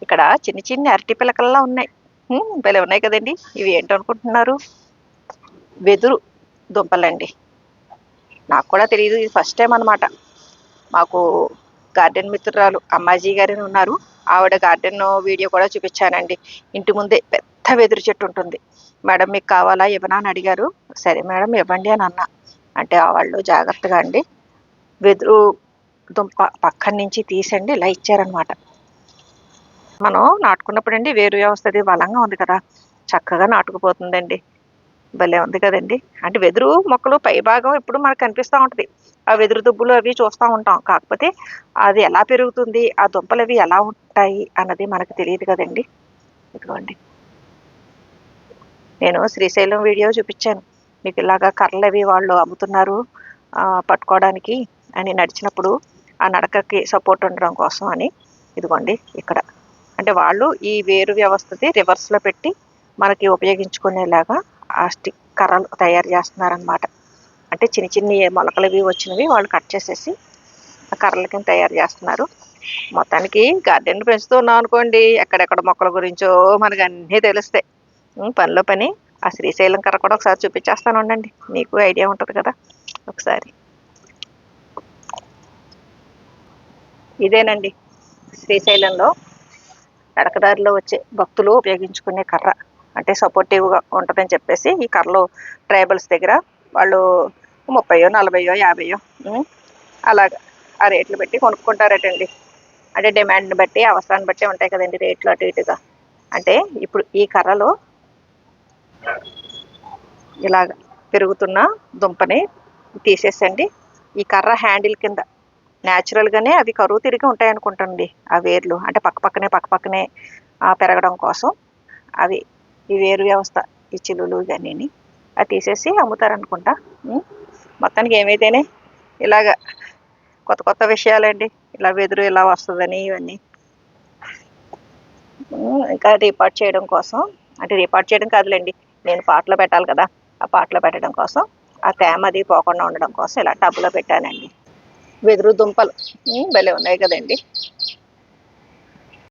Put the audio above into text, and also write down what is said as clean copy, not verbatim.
ఇక్కడ చిన్ని చిన్ని అరటి పిలకల్లా ఉన్నాయి. భలే ఉన్నాయి కదండి. ఇవి ఏంటనుకుంటున్నారు? వెదురు దుంపలండి. నాకు కూడా తెలియదు, ఇది ఫస్ట్ టైం అనమాట. మాకు గార్డెన్ మిత్రురాలు అమ్మాజీ గారని ఉన్నారు. ఆవిడ గార్డెన్ వీడియో కూడా చూపించానండి. ఇంటి ముందే పెద్ద వెదురు చెట్టు ఉంటుంది. మేడం మీకు కావాలా ఇవ్వనా అని అడిగారు. సరే మేడం ఇవ్వండి అని అన్నా. అంటే వాళ్ళు జాగ్రత్తగా అండి వెదురు దుంప పక్కన నుంచి తీసండి ఇలా ఇచ్చారనమాట. మనం నాటుకున్నప్పుడు అండి వేరు వ్యవస్థది బలంగా ఉంది కదా, చక్కగా నాటుకుపోతుందండి. భలే ఉంది కదండి. అంటే వెదురు మొక్కలు పై భాగం ఎప్పుడు మనకు కనిపిస్తూ ఉంటుంది. ఆ వెదురు దుబ్బులు అవి చూస్తూ ఉంటాం. కాకపోతే అది ఎలా పెరుగుతుంది, ఆ దుంపలు అవి ఎలా ఉంటాయి అన్నది మనకు తెలియదు కదండి. ఇదిగోండి, నేను శ్రీశైలం వీడియో చూపించాను మీకు. ఇలాగా కర్రలు అవి వాళ్ళు అమ్ముతున్నారు పట్టుకోవడానికి అని, నడిచినప్పుడు ఆ నడకకి సపోర్ట్ ఉండడం కోసం అని. ఇదిగోండి ఇక్కడ అంటే వాళ్ళు ఈ వేరు వ్యవస్థది రివర్స్లో పెట్టి మనకి ఉపయోగించుకునేలాగా ఆ స్టిక్ కర్రలు తయారు చేస్తున్నారనమాట. అంటే చిన్న చిన్ని మొలకలు అవి వచ్చినవి వాళ్ళు కట్ చేసేసి ఆ కర్రల కింద తయారు చేస్తున్నారు. మొత్తానికి గార్డెన్ పెంచుతూ ఉన్నాం అనుకోండి, ఎక్కడెక్కడ మొక్కల గురించో మనకు అన్నీ తెలుస్తాయి. పనిలో పని ఆ శ్రీశైలం కర్ర కూడా ఒకసారి చూపించేస్తాను ఉండండి, మీకు ఐడియా ఉంటుంది కదా. ఒకసారి ఇదేనండి శ్రీశైలంలో నడకదారిలో వచ్చే భక్తులు ఉపయోగించుకునే కర్ర. అంటే సపోర్టివ్గా ఉంటుందని చెప్పేసి ఈ కర్రలు ట్రైబల్స్ దగ్గర వాళ్ళు 30, 40, 50 అలాగా ఆ రేట్లు పెట్టి కొనుక్కుంటారటండి. అంటే డిమాండ్ని బట్టి అవసరాన్ని బట్టి ఉంటాయి కదండి రేట్లు అటు ఇటుగా. అంటే ఇప్పుడు ఈ కర్రలో ఇలాగ పెరుగుతున్న దుంపని తీసేసండి ఈ కర్ర హ్యాండిల్ కింద న్యాచురల్గానే అవి కరువు తిరిగి ఉంటాయి అనుకుంటండి. ఆ వేర్లు అంటే పక్కపక్కనే పెరగడం కోసం అవి ఈ వేరు వ్యవస్థ ఈ చిల్లులు ఇవన్నీ అది తీసేసి అమ్ముతారనుకుంటా. మొత్తానికి ఏమైతేనే ఇలాగ కొత్త కొత్త విషయాలండి. ఇలా వెదురు ఇలా వస్తుందని ఇవన్నీ ఇంకా రిపోర్ట్ చేయడం కోసం, అంటే రిపోర్ట్ చేయడం కాదులేండి, నేను పాటలో పెట్టాలి కదా, ఆ పాటలో పెట్టడం కోసం ఆ తేమ అది పోకుండా ఉండడం కోసం ఇలా టబ్లో పెట్టానండి. వెదురు దుంపలు భలే ఉన్నాయి కదండి.